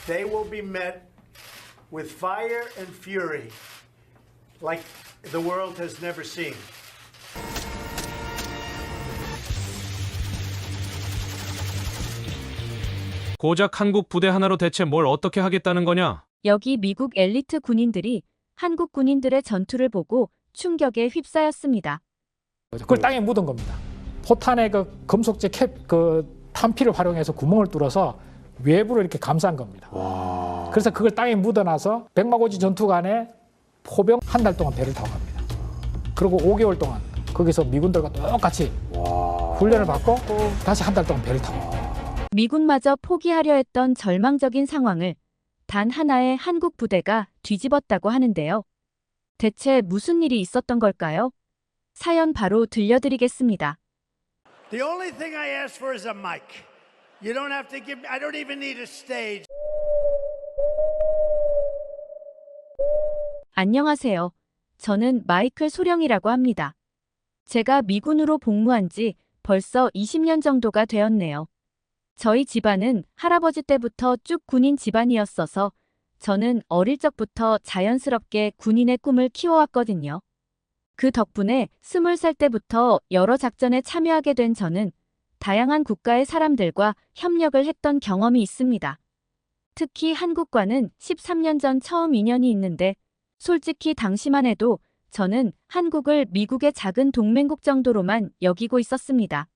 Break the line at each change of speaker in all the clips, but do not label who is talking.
they will be met with fire and fury like the world has never seen.
고작 한국 부대 하나로 대체 뭘 어떻게 하겠다는 거냐?
여기 미국 엘리트 군인들이 한국 군인들의 전투를 보고 충격에 휩싸였습니다.
그걸 땅에 묻은 겁니다. 포탄의 그 금속재 탄피를 활용해서 구멍을 뚫어서 외부로 이렇게 감싼 겁니다. 그래서 그걸 땅에 묻어놔서 백마고지 전투간에 포병 한 달 동안 배를 타고 갑니다. 그리고 5개월 동안 거기서 미군들과 똑같이 훈련을 받고 다시 한 달 동안 배를 타고 갑니다.
미군마저 포기하려 했던 절망적인 상황을 단 하나의 한국 부대가 뒤집었다고 하는데요. 대체 무슨 일이 있었던 걸까요? 사연 바로 들려드리겠습니다.
The only thing I ask for is a mic. You don't have to give me, I don't even need a stage.
안녕하세요. 저는 마이클 소령이라고 합니다. 제가 미군으로 복무한 지 벌써 20년 정도가 되었네요. 저희 집안은 할아버지 때부터 쭉 군인 집안이었어서 저는 어릴 적부터 자연스럽게 군인의 꿈을 키워왔거든요. 그 덕분에 20살 때부터 여러 작전에 참여하게 된 저는 다양한 국가의 사람들과 협력을 했던 경험이 있습니다. 특히 한국과는 13년 전 처음 인연이 있는데 솔직히 당시만 해도 저는 한국을 미국의 작은 동맹국 정도로만 여기고 있었습니다.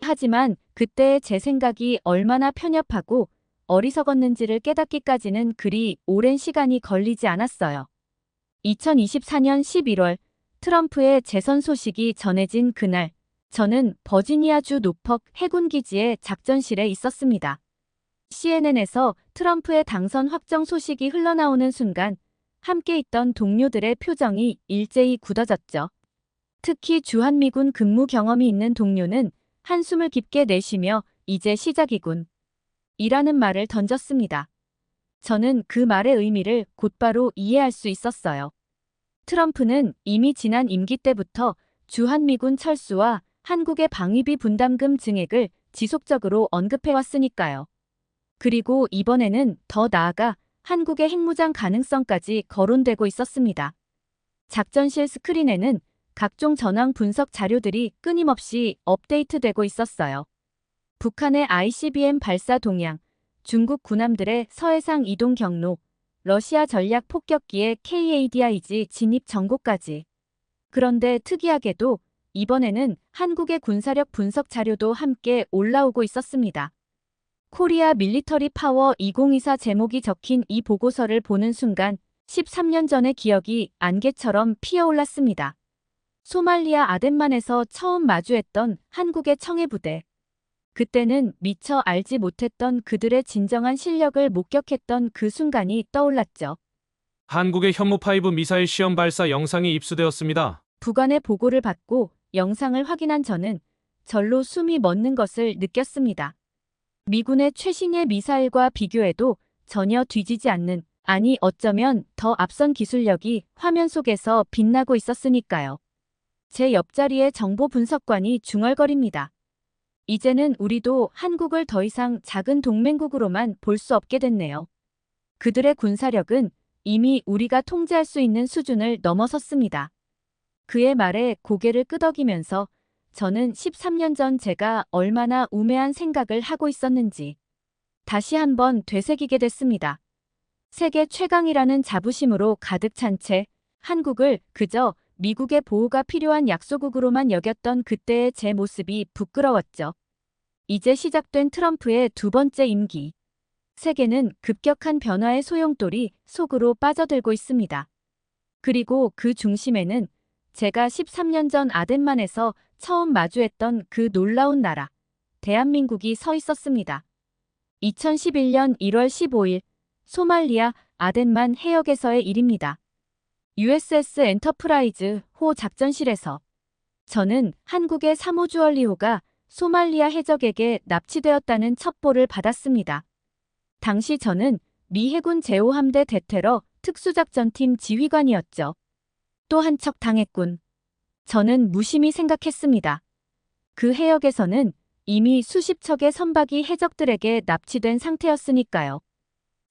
하지만 그때의 제 생각이 얼마나 편협하고 어리석었는지를 깨닫기까지는 그리 오랜 시간이 걸리지 않았어요. 2024년 11월 트럼프의 재선 소식이 전해진 그날, 저는 버지니아주 노퍽 해군기지의 작전실에 있었습니다. CNN에서 트럼프의 당선 확정 소식이 흘러나오는 순간 함께 있던 동료들의 표정이 일제히 굳어졌죠. 특히 주한미군 근무 경험이 있는 동료는 한숨을 깊게 내쉬며 이제 시작이군 이라는 말을 던졌습니다. 저는 그 말의 의미를 곧바로 이해할 수 있었어요. 트럼프는 이미 지난 임기 때부터 주한미군 철수와 한국의 방위비 분담금 증액을 지속적으로 언급해왔으니까요. 그리고 이번에는 더 나아가 한국의 핵무장 가능성까지 거론되고 있었습니다. 작전실 스크린에는 각종 전황 분석 자료들이 끊임없이 업데이트되고 있었어요. 북한의 ICBM 발사 동향, 중국 군함들의 서해상 이동 경로, 러시아 전략 폭격기의 KADIG 진입 정보까지. 그런데 특이하게도 이번에는 한국의 군사력 분석 자료도 함께 올라오고 있었습니다. 코리아 밀리터리 파워 2024 제목이 적힌 이 보고서를 보는 순간 13년 전의 기억이 안개처럼 피어올랐습니다. 소말리아 아덴만에서 처음 마주했던 한국의 청해부대. 그때는 미처 알지 못했던 그들의 진정한 실력을 목격했던 그 순간이 떠올랐죠.
한국의 현무5 미사일 시험 발사 영상이 입수되었습니다.
부관의 보고를 받고 영상을 확인한 저는 절로 숨이 멎는 것을 느꼈습니다. 미군의 최신의 미사일과 비교해도 전혀 뒤지지 않는, 아니 어쩌면 더 앞선 기술력이 화면 속에서 빛나고 있었으니까요. 제 옆자리의 정보 분석관이 중얼거립니다. 이제는 우리도 한국을 더 이상 작은 동맹국으로만 볼 수 없게 됐네요. 그들의 군사력은 이미 우리가 통제할 수 있는 수준을 넘어섰습니다. 그의 말에 고개를 끄덕이면서 저는 13년 전 제가 얼마나 우매한 생각을 하고 있었는지 다시 한번 되새기게 됐습니다. 세계 최강이라는 자부심으로 가득 찬 채 한국을 그저 미국의 보호가 필요한 약소국으로만 여겼던 그때의 제 모습이 부끄러웠죠. 이제 시작된 트럼프의 두 번째 임기. 세계는 급격한 변화의 소용돌이 속으로 빠져들고 있습니다. 그리고 그 중심에는 제가 13년 전 아덴만에서 처음 마주했던 그 놀라운 나라, 대한민국이 서 있었습니다. 2011년 1월 15일 소말리아 아덴만 해역에서의 일입니다. USS 엔터프라이즈 호 작전실에서 저는 한국의 3호 주얼리호가 소말리아 해적에게 납치되었다는 첩보를 받았습니다. 당시 저는 미 해군 제5함대 대테러 특수작전팀 지휘관이었죠. 또 한 척 당했군. 저는 무심히 생각했습니다. 그 해역에서는 이미 수십 척의 선박이 해적들에게 납치된 상태였으니까요.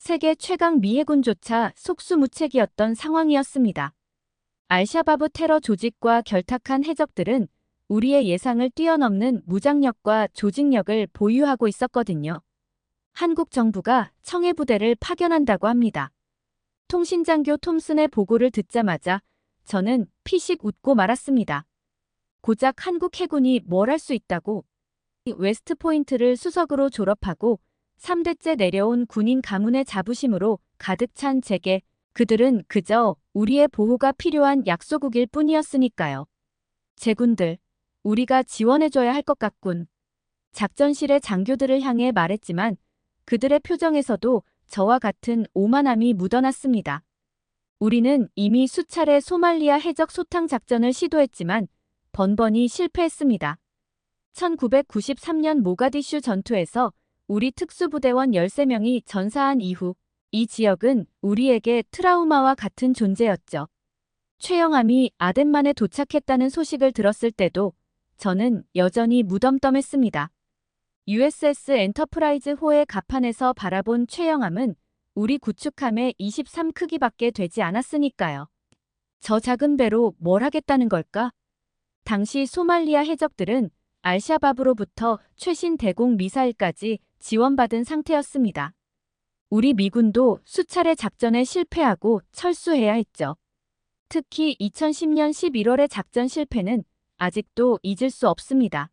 세계 최강 미해군조차 속수무책이었던 상황이었습니다. 알샤바브 테러 조직과 결탁한 해적들은 우리의 예상을 뛰어넘는 무장력과 조직력을 보유하고 있었거든요. 한국 정부가 청해부대를 파견한다고 합니다. 통신장교 톰슨의 보고를 듣자마자 저는 피식 웃고 말았습니다. 고작 한국 해군이 뭘 할 수 있다고. 웨스트포인트를 수석으로 졸업하고 3대째 내려온 군인 가문의 자부심으로 가득 찬 제게 그들은 그저 우리의 보호가 필요한 약소국일 뿐이었으니까요. 제군들, 우리가 지원해줘야 할 것 같군. 작전실의 장교들을 향해 말했지만 그들의 표정에서도 저와 같은 오만함이 묻어났습니다. 우리는 이미 수차례 소말리아 해적 소탕 작전을 시도했지만 번번이 실패했습니다. 1993년 모가디슈 전투에서 우리 특수부대원 13명이 전사한 이후 이 지역은 우리에게 트라우마와 같은 존재였죠. 최영함이 아덴만에 도착했다는 소식을 들었을 때도 저는 여전히 무덤덤했습니다. USS 엔터프라이즈호의 갑판에서 바라본 최영함은 우리 구축함의 23크기밖에 되지 않았으니까요. 저 작은 배로 뭘 하겠다는 걸까? 당시 소말리아 해적들은 알샤바브로부터 최신 대공 미사일까지 지원받은 상태였습니다. 우리 미군도 수차례 작전에 실패하고 철수해야 했죠. 특히 2010년 11월의 작전 실패는 아직도 잊을 수 없습니다.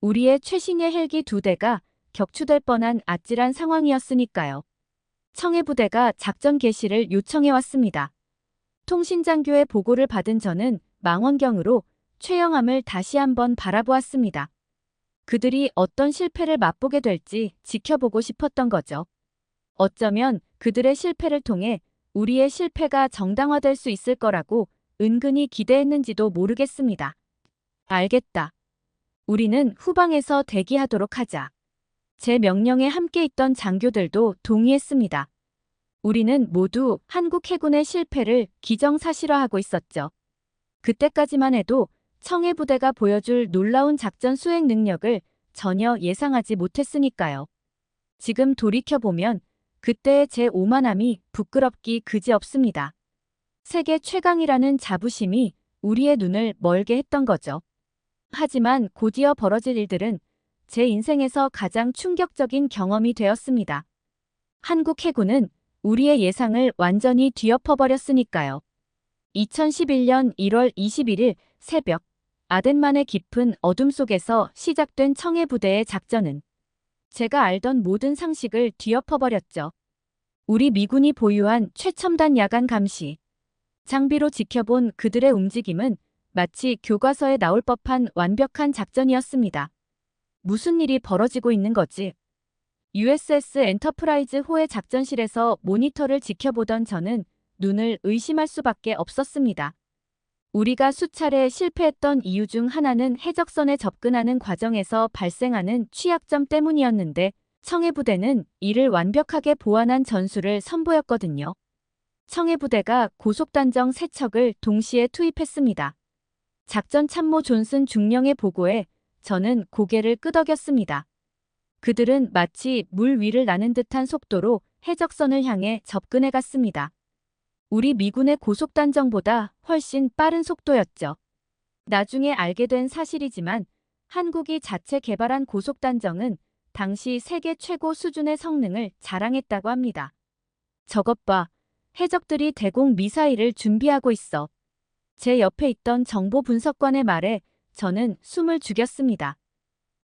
우리의 최신의 헬기 2대가 격추될 뻔한 아찔한 상황이었으니까요. 청해부대가 작전 개시를 요청해왔습니다. 통신장교의 보고를 받은 저는 망원경으로 최영함을 다시 한번 바라보았습니다. 그들이 어떤 실패를 맛보게 될지 지켜보고 싶었던 거죠. 어쩌면 그들의 실패를 통해 우리의 실패가 정당화될 수 있을 거라고 은근히 기대했는지도 모르겠습니다. 알겠다. 우리는 후방에서 대기하도록 하자. 제 명령에 함께 있던 장교들도 동의했습니다. 우리는 모두 한국 해군의 실패를 기정사실화하고 있었죠. 그때까지만 해도 청해부대가 보여줄 놀라운 작전 수행 능력을 전혀 예상하지 못했으니까요. 지금 돌이켜보면 그때의 제 오만함이 부끄럽기 그지없습니다. 세계 최강이라는 자부심이 우리의 눈을 멀게 했던 거죠. 하지만 곧이어 벌어질 일들은 제 인생에서 가장 충격적인 경험이 되었습니다. 한국 해군은 우리의 예상을 완전히 뒤엎어버렸으니까요. 2011년 1월 21일 새벽 아덴만의 깊은 어둠 속에서 시작된 청해부대의 작전은 제가 알던 모든 상식을 뒤엎어버렸죠. 우리 미군이 보유한 최첨단 야간 감시 장비로 지켜본 그들의 움직임은 마치 교과서에 나올 법한 완벽한 작전이었습니다. 무슨 일이 벌어지고 있는 거지? USS 엔터프라이즈호의 작전실에서 모니터를 지켜보던 저는 눈을 의심할 수밖에 없었습니다. 우리가 수차례 실패했던 이유 중 하나는 해적선에 접근하는 과정에서 발생하는 취약점 때문이었는데 청해부대는 이를 완벽하게 보완한 전술을 선보였거든요. 청해부대가 고속단정 3척을 동시에 투입했습니다. 작전 참모 존슨 중령의 보고에 저는 고개를 끄덕였습니다. 그들은 마치 물 위를 나는 듯한 속도로 해적선을 향해 접근해 갔습니다. 우리 미군의 고속단정보다 훨씬 빠른 속도였죠. 나중에 알게 된 사실이지만 한국이 자체 개발한 고속단정은 당시 세계 최고 수준의 성능을 자랑했다고 합니다. 저것 봐, 해적들이 대공 미사일을 준비하고 있어. 제 옆에 있던 정보 분석관의 말에 저는 숨을 죽였습니다.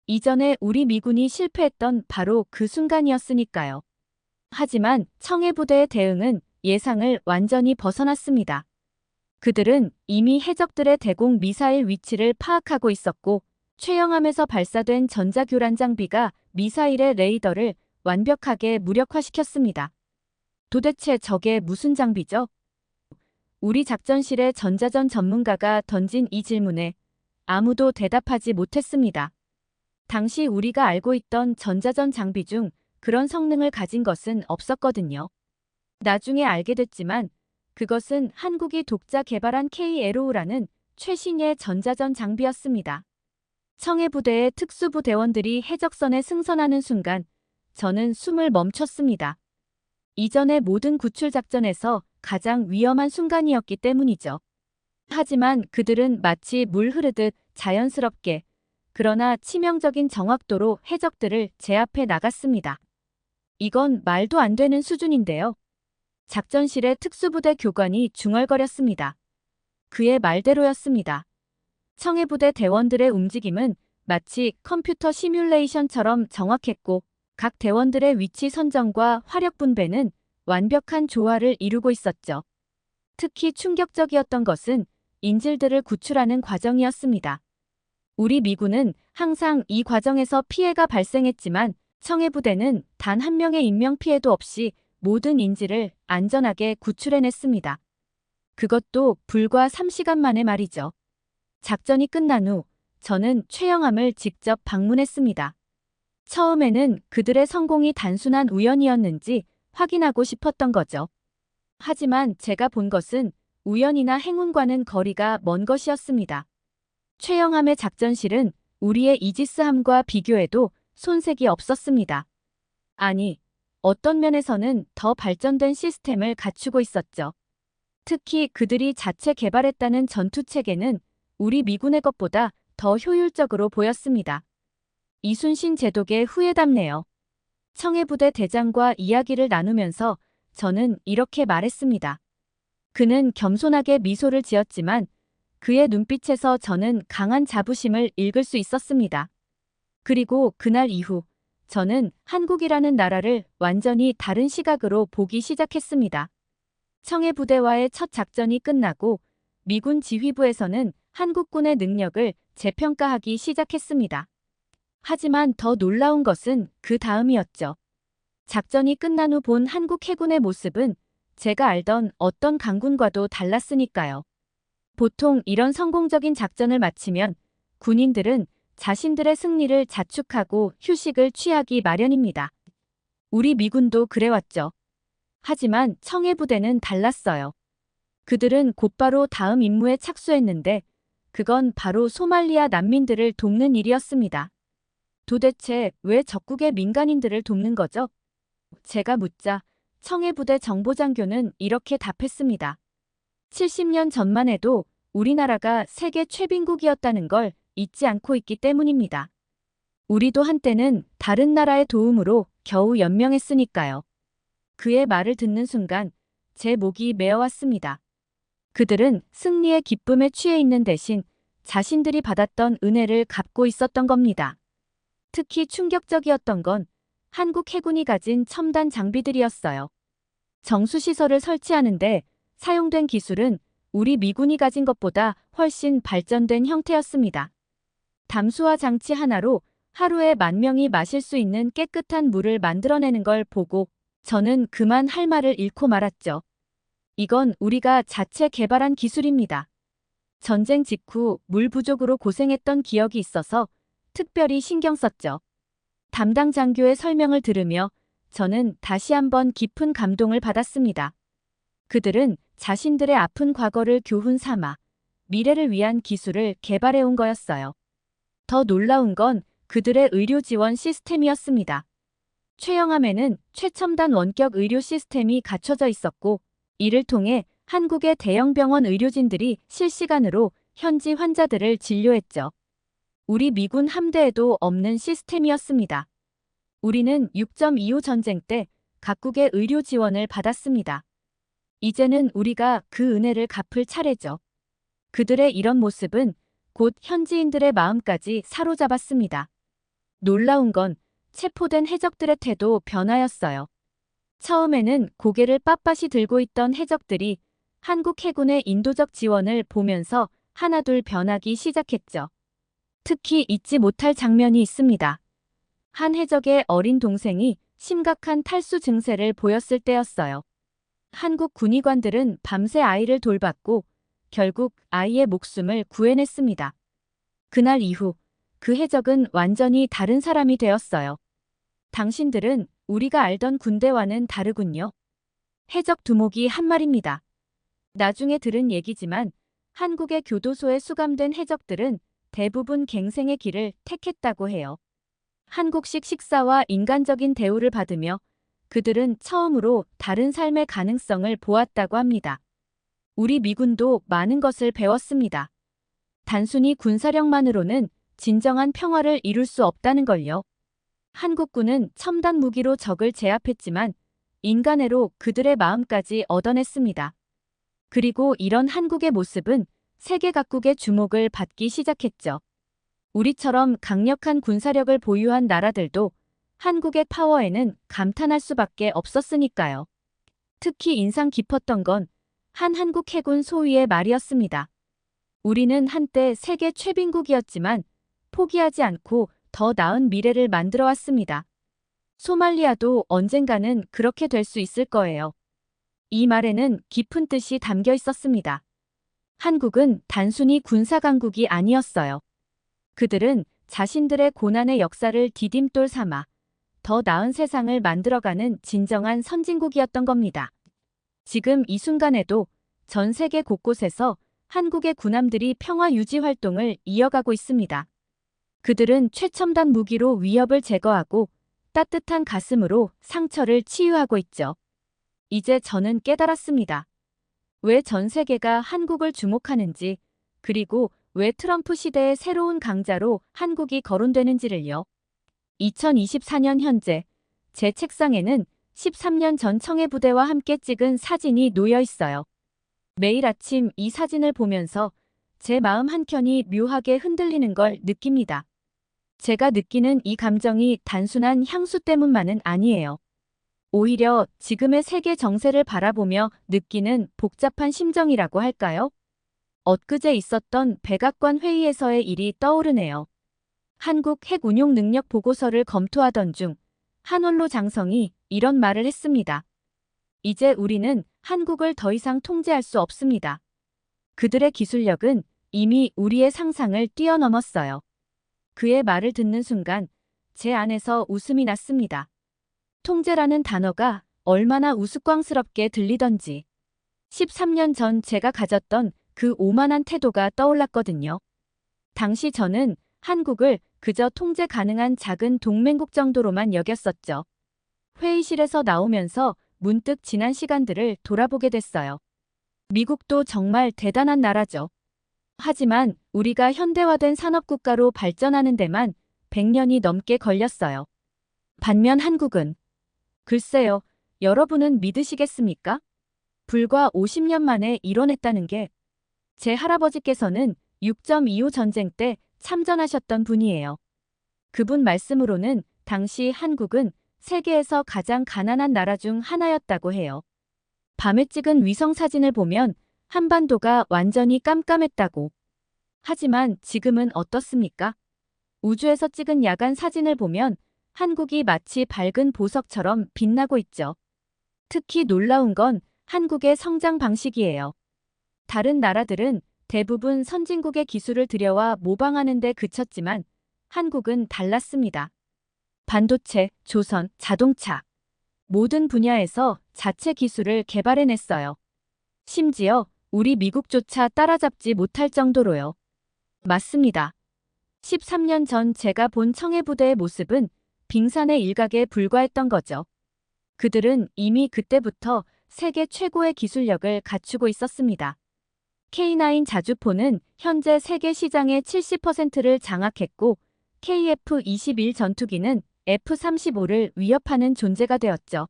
이전에 우리 미군이 실패했던 바로 그 순간이었으니까요. 하지만 청해부대의 대응은 예상을 완전히 벗어났습니다. 그들은 이미 해적들의 대공 미사일 위치를 파악하고 있었고 최영함에서 발사된 전자교란 장비가 미사일의 레이더를 완벽하게 무력화시켰습니다. 도대체 저게 무슨 장비죠? 우리 작전실의 전자전 전문가가 던진 이 질문에 아무도 대답하지 못했습니다. 당시 우리가 알고 있던 전자전 장비 중 그런 성능을 가진 것은 없었거든요. 나중에 알게 됐지만 그것은 한국이 독자 개발한 K-LO라는 최신의 전자전 장비였습니다. 청해부대의 특수부 대원들이 해적선에 승선하는 순간 저는 숨을 멈췄습니다. 이전의 모든 구출 작전에서 가장 위험한 순간이었기 때문이죠. 하지만 그들은 마치 물 흐르듯 자연스럽게 그러나 치명적인 정확도로 해적들을 제압해 나갔습니다. 이건 말도 안 되는 수준인데요. 작전실의 특수부대 교관이 중얼거렸습니다. 그의 말대로였습니다. 청해부대 대원들의 움직임은 마치 컴퓨터 시뮬레이션처럼 정확했고 각 대원들의 위치 선정과 화력 분배는 완벽한 조화를 이루고 있었죠. 특히 충격적이었던 것은 인질들을 구출하는 과정이었습니다. 우리 미군은 항상 이 과정에서 피해가 발생했지만 청해부대는 단 한 명의 인명 피해도 없이 모든 인질을 안전하게 구출해냈습니다. 그것도 불과 3시간 만에 말이죠. 작전이 끝난 후 저는 최영함을 직접 방문했습니다. 처음에는 그들의 성공이 단순한 우연이었는지 확인하고 싶었던 거죠. 하지만 제가 본 것은 우연이나 행운과는 거리가 먼 것이었습니다. 최영함의 작전실은 우리의 이지스함과 비교해도 손색이 없었습니다. 아니, 어떤 면에서는 더 발전된 시스템을 갖추고 있었죠. 특히 그들이 자체 개발했다는 전투체계는 우리 미군의 것보다 더 효율적으로 보였습니다. 이순신 제독의 후예답네요. 청해부대 대장과 이야기를 나누면서 저는 이렇게 말했습니다. 그는 겸손하게 미소를 지었지만 그의 눈빛에서 저는 강한 자부심을 읽을 수 있었습니다. 그리고 그날 이후 저는 한국이라는 나라를 완전히 다른 시각으로 보기 시작했습니다. 청해부대와의 첫 작전이 끝나고 미군 지휘부에서는 한국군의 능력을 재평가하기 시작했습니다. 하지만 더 놀라운 것은 그 다음이었죠. 작전이 끝난 후 본 한국 해군의 모습은 제가 알던 어떤 강군과도 달랐으니까요. 보통 이런 성공적인 작전을 마치면 군인들은 자신들의 승리를 자축하고 휴식을 취하기 마련입니다. 우리 미군도 그래왔죠. 하지만 청해부대는 달랐어요. 그들은 곧바로 다음 임무에 착수했는데 그건 바로 소말리아 난민들을 돕는 일이었습니다. 도대체 왜 적국의 민간인들을 돕는 거죠? 제가 묻자 청해부대 정보장교는 이렇게 답했습니다. 70년 전만 해도 우리나라가 세계 최빈국이었다는 걸 잊지 않고 있기 때문입니다. 우리도 한때는 다른 나라의 도움으로 겨우 연명했으니까요. 그의 말을 듣는 순간 제 목이 메어왔습니다. 그들은 승리의 기쁨에 취해 있는 대신 자신들이 받았던 은혜를 갚고 있었던 겁니다. 특히 충격적이었던 건 한국 해군이 가진 첨단 장비들이었어요. 정수시설을 설치하는데 사용된 기술은 우리 미군이 가진 것보다 훨씬 발전된 형태였습니다. 담수화 장치 하나로 하루에 10,000명이 마실 수 있는 깨끗한 물을 만들어내는 걸 보고 저는 그만 할 말을 잃고 말았죠. 이건 우리가 자체 개발한 기술입니다. 전쟁 직후 물 부족으로 고생했던 기억이 있어서 특별히 신경 썼죠. 담당 장교의 설명을 들으며 저는 다시 한번 깊은 감동을 받았습니다. 그들은 자신들의 아픈 과거를 교훈 삼아 미래를 위한 기술을 개발해온 거였어요. 더 놀라운 건 그들의 의료 지원 시스템이었습니다. 최영함에는 최첨단 원격 의료 시스템이 갖춰져 있었고 이를 통해 한국의 대형 병원 의료진들이 실시간으로 현지 환자들을 진료했죠. 우리 미군 함대에도 없는 시스템이었습니다. 우리는 6.25 전쟁 때 각국의 의료 지원을 받았습니다. 이제는 우리가 그 은혜를 갚을 차례죠. 그들의 이런 모습은 곧 현지인들의 마음까지 사로잡았습니다. 놀라운 건 체포된 해적들의 태도 변화였어요. 처음에는 고개를 빳빳이 들고 있던 해적들이 한국 해군의 인도적 지원을 보면서 하나둘 변하기 시작했죠. 특히 잊지 못할 장면이 있습니다. 한 해적의 어린 동생이 심각한 탈수 증세를 보였을 때였어요. 한국 군의관들은 밤새 아이를 돌봤고 결국 아이의 목숨을 구해냈습니다. 그날 이후 그 해적은 완전히 다른 사람이 되었어요. 당신들은 우리가 알던 군대와는 다르군요. 해적 두목이 한 말입니다. 나중에 들은 얘기지만 한국의 교도소에 수감된 해적들은 대부분 갱생의 길을 택했다고 해요. 한국식 식사와 인간적인 대우를 받으며 그들은 처음으로 다른 삶의 가능성을 보았다고 합니다. 우리 미군도 많은 것을 배웠습니다. 단순히 군사력만으로는 진정한 평화를 이룰 수 없다는 걸요. 한국군은 첨단 무기로 적을 제압했지만 인간애로 그들의 마음까지 얻어냈습니다. 그리고 이런 한국의 모습은 세계 각국의 주목을 받기 시작했죠. 우리처럼 강력한 군사력을 보유한 나라들도 한국의 파워에는 감탄할 수밖에 없었으니까요. 특히 인상 깊었던 건 한 한국 해군 소위의 말이었습니다. 우리는 한때 세계 최빈국이었지만 포기하지 않고 더 나은 미래를 만들어 왔습니다. 소말리아도 언젠가는 그렇게 될 수 있을 거예요. 이 말에는 깊은 뜻이 담겨 있었습니다. 한국은 단순히 군사 강국이 아니었어요. 그들은 자신들의 고난의 역사를 디딤돌 삼아 더 나은 세상을 만들어가는 진정한 선진국이었던 겁니다. 지금 이 순간에도 전 세계 곳곳에서 한국의 군함들이 평화 유지 활동을 이어가고 있습니다. 그들은 최첨단 무기로 위협을 제거하고 따뜻한 가슴으로 상처를 치유하고 있죠. 이제 저는 깨달았습니다. 왜 전 세계가 한국을 주목하는지, 그리고 왜 트럼프 시대의 새로운 강자로 한국이 거론되는지를요. 2024년 현재 제 책상에는 13년 전 청해부대와 함께 찍은 사진이 놓여 있어요. 매일 아침 이 사진을 보면서 제 마음 한켠이 묘하게 흔들리는 걸 느낍니다. 제가 느끼는 이 감정이 단순한 향수 때문만은 아니에요. 오히려 지금의 세계 정세를 바라보며 느끼는 복잡한 심정이라고 할까요? 엊그제 있었던 백악관 회의에서의 일이 떠오르네요. 한국 핵 운용 능력 보고서를 검토하던 중 한원로 장성이 이런 말을 했습니다. 이제 우리는 한국을 더 이상 통제할 수 없습니다. 그들의 기술력은 이미 우리의 상상을 뛰어넘었어요. 그의 말을 듣는 순간 제 안에서 웃음이 났습니다. 통제라는 단어가 얼마나 우스꽝스럽게 들리던지 13년 전 제가 가졌던 그 오만한 태도가 떠올랐거든요. 당시 저는 한국을 그저 통제 가능한 작은 동맹국 정도로만 여겼었죠. 회의실에서 나오면서 문득 지난 시간들을 돌아보게 됐어요. 미국도 정말 대단한 나라죠. 하지만 우리가 현대화된 산업국가로 발전하는 데만 100년이 넘게 걸렸어요. 반면 한국은 글쎄요, 여러분은 믿으시겠습니까? 불과 50년 만에 이뤄냈다는 게 제 할아버지께서는 6.25 전쟁 때 참전하셨던 분이에요. 그분 말씀으로는 당시 한국은 세계에서 가장 가난한 나라 중 하나였다고 해요. 밤에 찍은 위성 사진을 보면 한반도가 완전히 깜깜했다고. 하지만 지금은 어떻습니까? 우주에서 찍은 야간 사진을 보면 한국이 마치 밝은 보석처럼 빛나고 있죠. 특히 놀라운 건 한국의 성장 방식이에요. 다른 나라들은 대부분 선진국의 기술을 들여와 모방하는 데 그쳤지만 한국은 달랐습니다. 반도체, 조선, 자동차 모든 분야에서 자체 기술을 개발해냈어요. 심지어 우리 미국조차 따라잡지 못할 정도로요. 맞습니다. 13년 전 제가 본 청해부대의 모습은 빙산의 일각에 불과했던 거죠. 그들은 이미 그때부터 세계 최고의 기술력을 갖추고 있었습니다. K9 자주포는 현재 세계 시장의 70%를 장악했고 KF-21 전투기는 F-35를 위협하는 존재가 되었죠.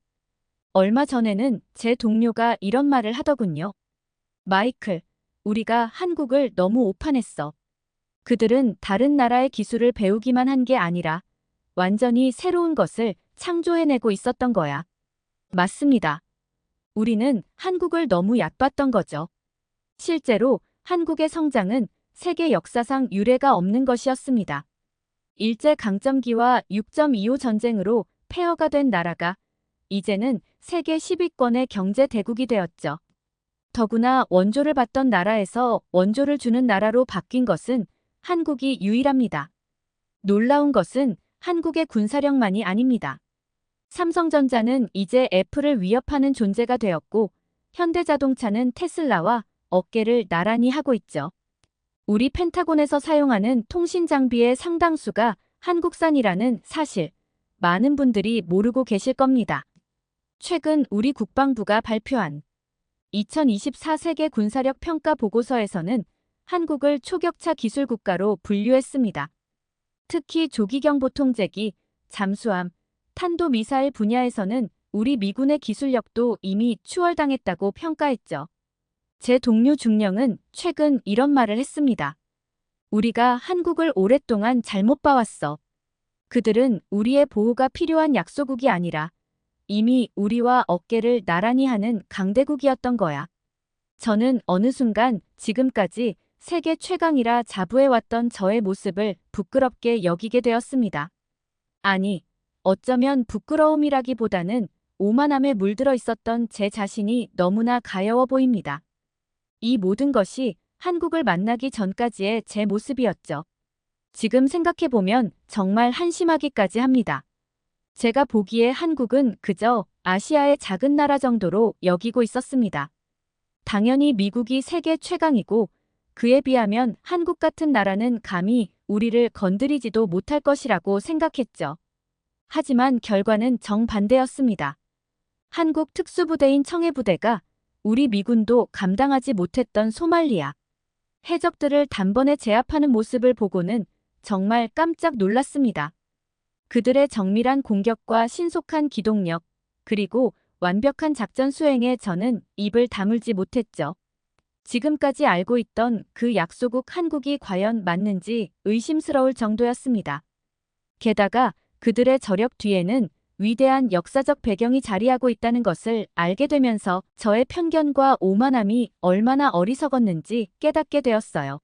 얼마 전에는 제 동료가 이런 말을 하더군요. 마이클, 우리가 한국을 너무 오판했어. 그들은 다른 나라의 기술을 배우기만 한 게 아니라 완전히 새로운 것을 창조해내고 있었던 거야. 맞습니다. 우리는 한국을 너무 얕봤던 거죠. 실제로 한국의 성장은 세계 역사상 유례가 없는 것이었습니다. 일제강점기와 6.25 전쟁으로 폐허가 된 나라가 이제는 세계 10위권의 경제 대국이 되었죠. 더구나 원조를 받던 나라에서 원조를 주는 나라로 바뀐 것은 한국이 유일합니다. 놀라운 것은 한국의 군사력만이 아닙니다. 삼성전자는 이제 애플을 위협하는 존재가 되었고 현대자동차는 테슬라와 어깨를 나란히 하고 있죠. 우리 펜타곤에서 사용하는 통신 장비의 상당수가 한국산이라는 사실, 많은 분들이 모르고 계실 겁니다. 최근 우리 국방부가 발표한 2024 세계 군사력 평가 보고서에서는 한국을 초격차 기술 국가로 분류했습니다. 특히 조기경보통제기, 잠수함, 탄도미사일 분야에서는 우리 미군의 기술력도 이미 추월당했다고 평가했죠. 제 동료 중령은 최근 이런 말을 했습니다. 우리가 한국을 오랫동안 잘못 봐왔어. 그들은 우리의 보호가 필요한 약소국이 아니라 이미 우리와 어깨를 나란히 하는 강대국이었던 거야. 저는 어느 순간 지금까지 세계 최강이라 자부해왔던 저의 모습을 부끄럽게 여기게 되었습니다. 아니, 어쩌면 부끄러움이라기보다는 오만함에 물들어 있었던 제 자신이 너무나 가여워 보입니다. 이 모든 것이 한국을 만나기 전까지의 제 모습이었죠. 지금 생각해보면 정말 한심하기까지 합니다. 제가 보기에 한국은 그저 아시아의 작은 나라 정도로 여기고 있었습니다. 당연히 미국이 세계 최강이고 그에 비하면 한국 같은 나라는 감히 우리를 건드리지도 못할 것이라고 생각했죠. 하지만 결과는 정반대였습니다. 한국 특수부대인 청해부대가 우리 미군도 감당하지 못했던 소말리아, 해적들을 단번에 제압하는 모습을 보고는 정말 깜짝 놀랐습니다. 그들의 정밀한 공격과 신속한 기동력, 그리고 완벽한 작전 수행에 저는 입을 다물지 못했죠. 지금까지 알고 있던 그 약소국 한국이 과연 맞는지 의심스러울 정도였습니다. 게다가 그들의 저력 뒤에는 위대한 역사적 배경이 자리하고 있다는 것을 알게 되면서 저의 편견과 오만함이 얼마나 어리석었는지 깨닫게 되었어요.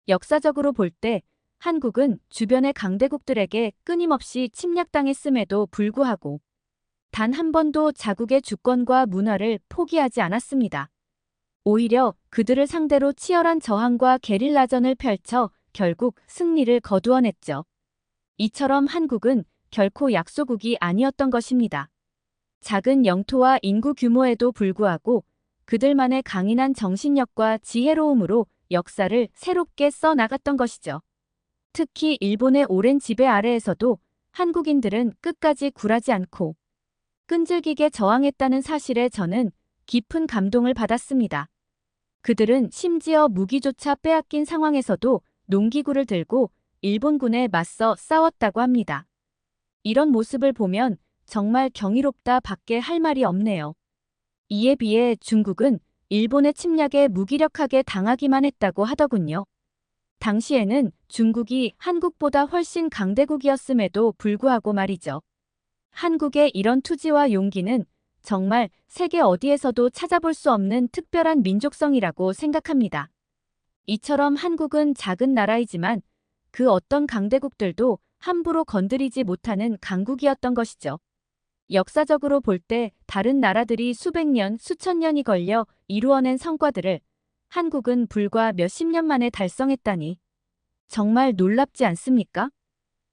역사적으로 볼 때 한국은 주변의 강대국들에게 끊임없이 침략당했음에도 불구하고 단 한 번도 자국의 주권과 문화를 포기하지 않았습니다. 오히려 그들을 상대로 치열한 저항과 게릴라전을 펼쳐 결국 승리를 거두어냈죠. 이처럼 한국은 결코 약소국이 아니었던 것입니다. 작은 영토와 인구 규모에도 불구하고 그들만의 강인한 정신력과 지혜로움으로 역사를 새롭게 써나갔던 것이죠. 특히 일본의 오랜 지배 아래에서도 한국인들은 끝까지 굴하지 않고 끈질기게 저항했다는 사실에 저는 깊은 감동을 받았습니다. 그들은 심지어 무기조차 빼앗긴 상황에서도 농기구를 들고 일본군에 맞서 싸웠다고 합니다. 이런 모습을 보면 정말 경이롭다 밖에 할 말이 없네요. 이에 비해 중국은 일본의 침략에 무기력하게 당하기만 했다고 하더군요. 당시에는 중국이 한국보다 훨씬 강대국이었음에도 불구하고 말이죠. 한국의 이런 투지와 용기는 정말 세계 어디에서도 찾아볼 수 없는 특별한 민족성이라고 생각합니다. 이처럼 한국은 작은 나라이지만 그 어떤 강대국들도 함부로 건드리지 못하는 강국이었던 것이죠. 역사적으로 볼 때 다른 나라들이 수백 년, 수천 년이 걸려 이루어낸 성과들을 한국은 불과 몇십 년 만에 달성했다니 정말 놀랍지 않습니까?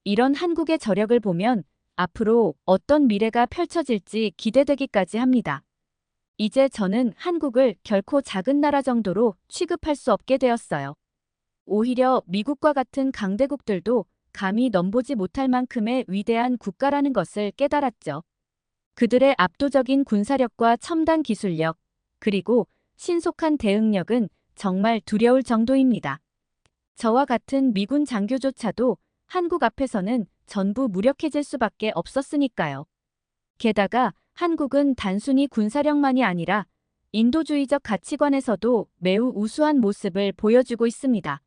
이런 한국의 저력을 보면 앞으로 어떤 미래가 펼쳐질지 기대되기까지 합니다. 이제 저는 한국을 결코 작은 나라 정도로 취급할 수 없게 되었어요. 오히려 미국과 같은 강대국들도 감히 넘보지 못할 만큼의 위대한 국가라는 것을 깨달았죠. 그들의 압도적인 군사력과 첨단 기술력, 그리고 신속한 대응력은 정말 두려울 정도입니다. 저와 같은 미군 장교조차도 한국 앞에서는 전부 무력해질 수밖에 없었으니까요. 게다가 한국은 단순히 군사력만이 아니라 인도주의적 가치관에서도 매우 우수한 모습을 보여주고 있습니다.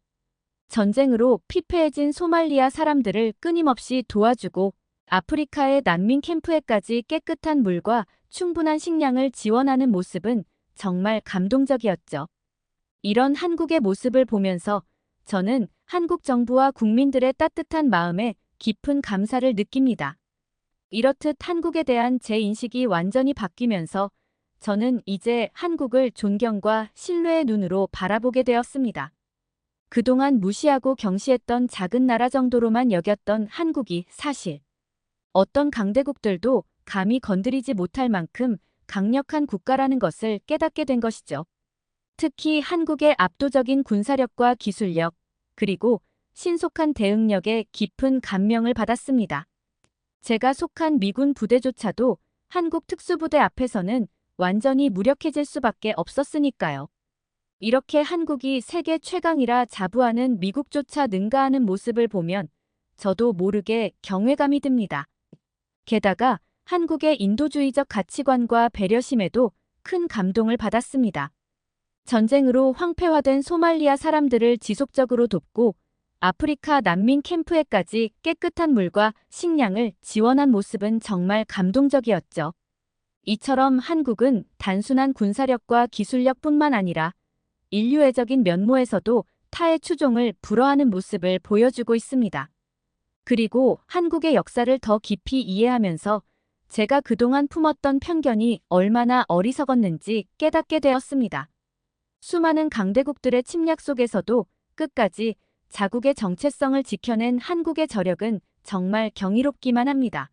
전쟁으로 피폐해진 소말리아 사람들을 끊임없이 도와주고 아프리카의 난민 캠프에까지 깨끗한 물과 충분한 식량을 지원하는 모습은 정말 감동적이었죠. 이런 한국의 모습을 보면서 저는 한국 정부와 국민들의 따뜻한 마음에 깊은 감사를 느낍니다. 이렇듯 한국에 대한 제 인식이 완전히 바뀌면서 저는 이제 한국을 존경과 신뢰의 눈으로 바라보게 되었습니다. 그동안 무시하고 경시했던 작은 나라 정도로만 여겼던 한국이 사실 어떤 강대국들도 감히 건드리지 못할 만큼 강력한 국가라는 것을 깨닫게 된 것이죠. 특히 한국의 압도적인 군사력과 기술력, 그리고 신속한 대응력에 깊은 감명을 받았습니다. 제가 속한 미군 부대조차도 한국 특수부대 앞에서는 완전히 무력해질 수밖에 없었으니까요. 이렇게 한국이 세계 최강이라 자부하는 미국조차 능가하는 모습을 보면 저도 모르게 경외감이 듭니다. 게다가 한국의 인도주의적 가치관과 배려심에도 큰 감동을 받았습니다. 전쟁으로 황폐화된 소말리아 사람들을 지속적으로 돕고 아프리카 난민 캠프에까지 깨끗한 물과 식량을 지원한 모습은 정말 감동적이었죠. 이처럼 한국은 단순한 군사력과 기술력뿐만 아니라 인류애적인 면모에서도 타의 추종을 불허하는 모습을 보여주고 있습니다. 그리고 한국의 역사를 더 깊이 이해하면서 제가 그동안 품었던 편견이 얼마나 어리석었는지 깨닫게 되었습니다. 수많은 강대국들의 침략 속에서도 끝까지 자국의 정체성을 지켜낸 한국의 저력은 정말 경이롭기만 합니다.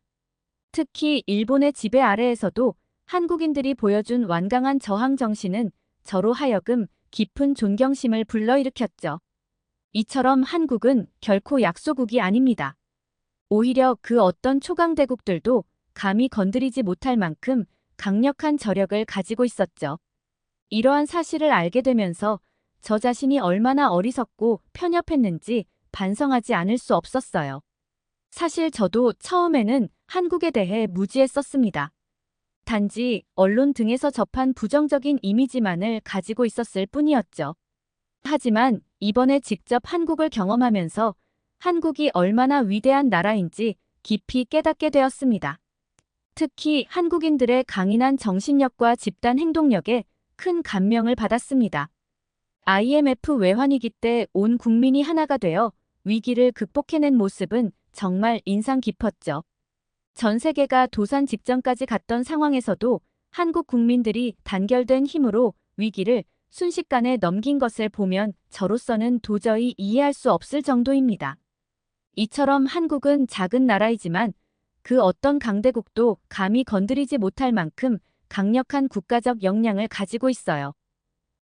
특히 일본의 지배 아래에서도 한국인들이 보여준 완강한 저항 정신은 저로 하여금 깊은 존경심을 불러일으켰죠. 이처럼 한국은 결코 약소국이 아닙니다. 오히려 그 어떤 초강대국들도 감히 건드리지 못할 만큼 강력한 저력을 가지고 있었죠. 이러한 사실을 알게 되면서 저 자신이 얼마나 어리석고 편협했는지 반성하지 않을 수 없었어요. 사실 저도 처음에는 한국에 대해 무지했었습니다. 단지 언론 등에서 접한 부정적인 이미지만을 가지고 있었을 뿐이었죠. 하지만 이번에 직접 한국을 경험하면서 한국이 얼마나 위대한 나라인지 깊이 깨닫게 되었습니다. 특히 한국인들의 강인한 정신력과 집단 행동력에 큰 감명을 받았습니다. IMF 외환위기 때 온 국민이 하나가 되어 위기를 극복해낸 모습은 정말 인상 깊었죠. 전 세계가 도산 직전까지 갔던 상황에서도 한국 국민들이 단결된 힘으로 위기를 순식간에 넘긴 것을 보면 저로서는 도저히 이해할 수 없을 정도입니다. 이처럼 한국은 작은 나라이지만 그 어떤 강대국도 감히 건드리지 못할 만큼 강력한 국가적 역량을 가지고 있어요.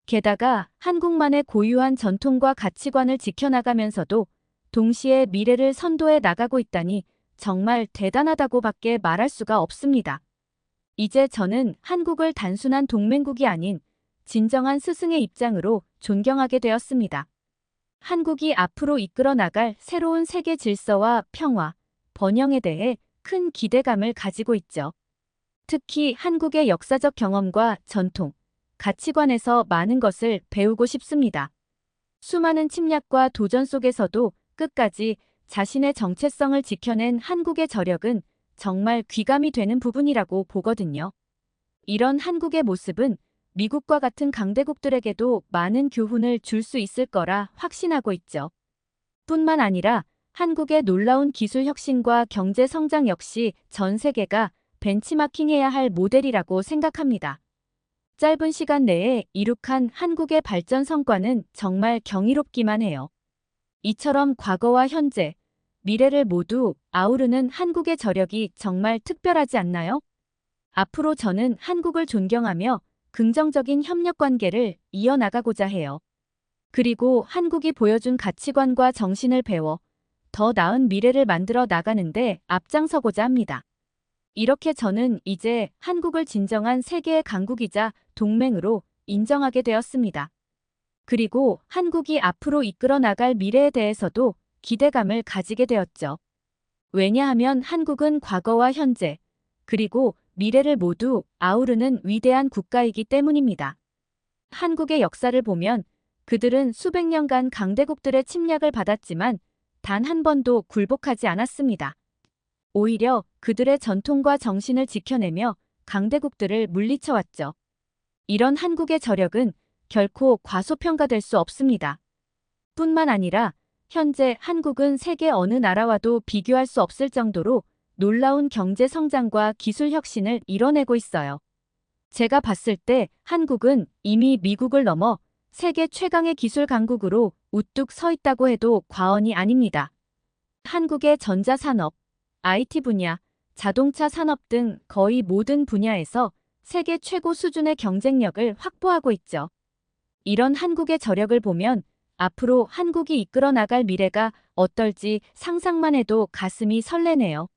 게다가 한국만의 고유한 전통과 가치관을 지켜나가면서도 동시에 미래를 선도해 나가고 있다니 정말 대단하다고밖에 말할 수가 없습니다. 이제 저는 한국을 단순한 동맹국이 아닌 진정한 스승의 입장으로 존경하게 되었습니다. 한국이 앞으로 이끌어 나갈 새로운 세계 질서와 평화, 번영에 대해 큰 기대감을 가지고 있죠. 특히 한국의 역사적 경험과 전통, 가치관에서 많은 것을 배우고 싶습니다. 수많은 침략과 도전 속에서도 끝까지 자신의 정체성을 지켜낸 한국의 저력은 정말 귀감이 되는 부분이라고 보거든요. 이런 한국의 모습은 미국과 같은 강대국들에게도 많은 교훈을 줄 수 있을 거라 확신하고 있죠. 뿐만 아니라 한국의 놀라운 기술 혁신과 경제 성장 역시 전 세계가 벤치마킹해야 할 모델이라고 생각합니다. 짧은 시간 내에 이룩한 한국의 발전 성과는 정말 경이롭기만 해요. 이처럼 과거와 현재, 미래를 모두 아우르는 한국의 저력이 정말 특별하지 않나요? 앞으로 저는 한국을 존경하며 긍정적인 협력 관계를 이어나가고자 해요. 그리고 한국이 보여준 가치관과 정신을 배워 더 나은 미래를 만들어 나가는데 앞장서고자 합니다. 이렇게 저는 이제 한국을 진정한 세계의 강국이자 동맹으로 인정하게 되었습니다. 그리고 한국이 앞으로 이끌어 나갈 미래에 대해서도 기대감을 가지게 되었죠. 왜냐하면 한국은 과거와 현재, 그리고 미래를 모두 아우르는 위대한 국가이기 때문입니다. 한국의 역사를 보면 그들은 수백 년간 강대국들의 침략을 받았지만 단 한 번도 굴복하지 않았습니다. 오히려 그들의 전통과 정신을 지켜내며 강대국들을 물리쳐왔죠. 이런 한국의 저력은 결코 과소평가될 수 없습니다. 뿐만 아니라 현재 한국은 세계 어느 나라와도 비교할 수 없을 정도로 놀라운 경제 성장과 기술 혁신을 이뤄내고 있어요. 제가 봤을 때 한국은 이미 미국을 넘어 세계 최강의 기술 강국으로 우뚝 서 있다고 해도 과언이 아닙니다. 한국의 전자산업, IT 분야, 자동차 산업 등 거의 모든 분야에서 세계 최고 수준의 경쟁력을 확보하고 있죠. 이런 한국의 저력을 보면 앞으로 한국이 이끌어 나갈 미래가 어떨지 상상만 해도 가슴이 설레네요.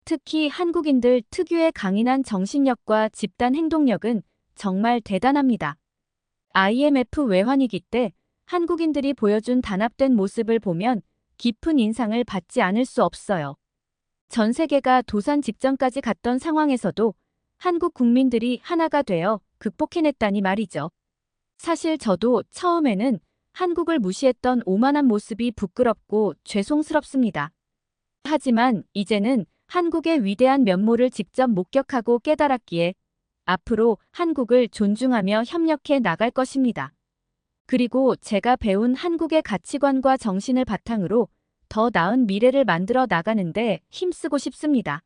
특히 한국인들 특유의 강인한 정신력과 집단 행동력은 정말 대단합니다. IMF 외환위기 때 한국인들이 보여준 단합된 모습을 보면 깊은 인상을 받지 않을 수 없어요. 전 세계가 도산 직전까지 갔던 상황에서도 한국 국민들이 하나가 되어 극복해냈다니 말이죠. 사실 저도 처음에는 한국을 무시했던 오만한 모습이 부끄럽고 죄송스럽습니다. 하지만 이제는 한국의 위대한 면모를 직접 목격하고 깨달았기에 앞으로 한국을 존중하며 협력해 나갈 것입니다. 그리고 제가 배운 한국의 가치관과 정신을 바탕으로 더 나은 미래를 만들어 나가는데 힘쓰고 싶습니다.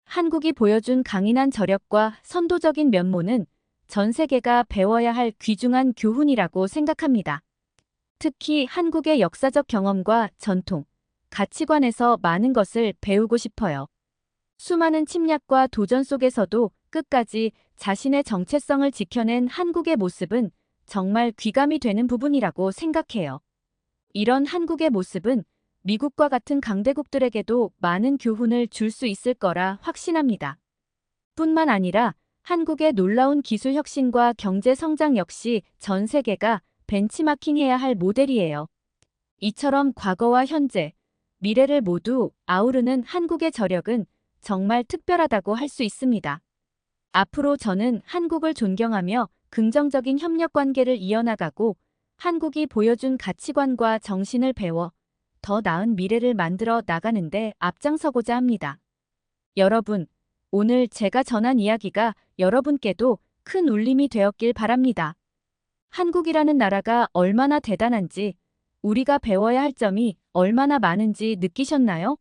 한국이 보여준 강인한 저력과 선도적인 면모는 전 세계가 배워야 할 귀중한 교훈이라고 생각합니다. 특히 한국의 역사적 경험과 전통, 가치관에서 많은 것을 배우고 싶어요. 수많은 침략과 도전 속에서도 끝까지 자신의 정체성을 지켜낸 한국의 모습은 정말 귀감이 되는 부분이라고 생각해요. 이런 한국의 모습은 미국과 같은 강대국들에게도 많은 교훈을 줄 수 있을 거라 확신합니다. 뿐만 아니라 한국의 놀라운 기술 혁신과 경제 성장 역시 전 세계가 벤치마킹해야 할 모델이에요. 이처럼 과거와 현재, 미래를 모두 아우르는 한국의 저력은 정말 특별하다고 할 수 있습니다. 앞으로 저는 한국을 존경하며 긍정적인 협력 관계를 이어나가고 한국이 보여준 가치관과 정신을 배워 더 나은 미래를 만들어 나가는데 앞장서고자 합니다. 여러분, 오늘 제가 전한 이야기가 여러분께도 큰 울림이 되었길 바랍니다. 한국이라는 나라가 얼마나 대단한지, 우리가 배워야 할 점이 얼마나 많은지 느끼셨나요?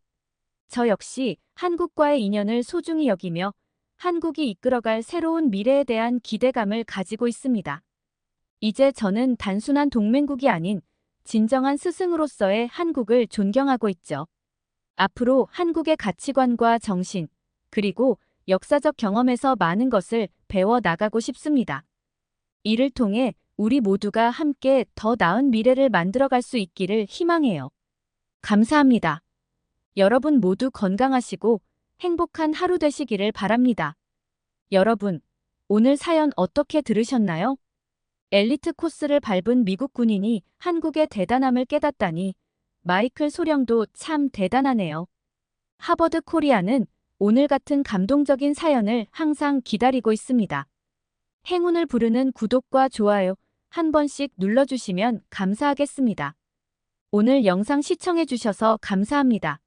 저 역시 한국과의 인연을 소중히 여기며 한국이 이끌어갈 새로운 미래에 대한 기대감을 가지고 있습니다. 이제 저는 단순한 동맹국이 아닌 진정한 스승으로서의 한국을 존경하고 있죠. 앞으로 한국의 가치관과 정신, 그리고 역사적 경험에서 많은 것을 배워 나가고 싶습니다. 이를 통해 우리 모두가 함께 더 나은 미래를 만들어갈 수 있기를 희망해요. 감사합니다. 여러분 모두 건강하시고 행복한 하루 되시기를 바랍니다. 여러분, 오늘 사연 어떻게 들으셨나요? 엘리트 코스를 밟은 미국 군인이 한국의 대단함을 깨닫다니 마이클 소령도 참 대단하네요. 하버드 코리아는 오늘 같은 감동적인 사연을 항상 기다리고 있습니다. 행운을 부르는 구독과 좋아요 한 번씩 눌러주시면 감사하겠습니다. 오늘 영상 시청해주셔서 감사합니다.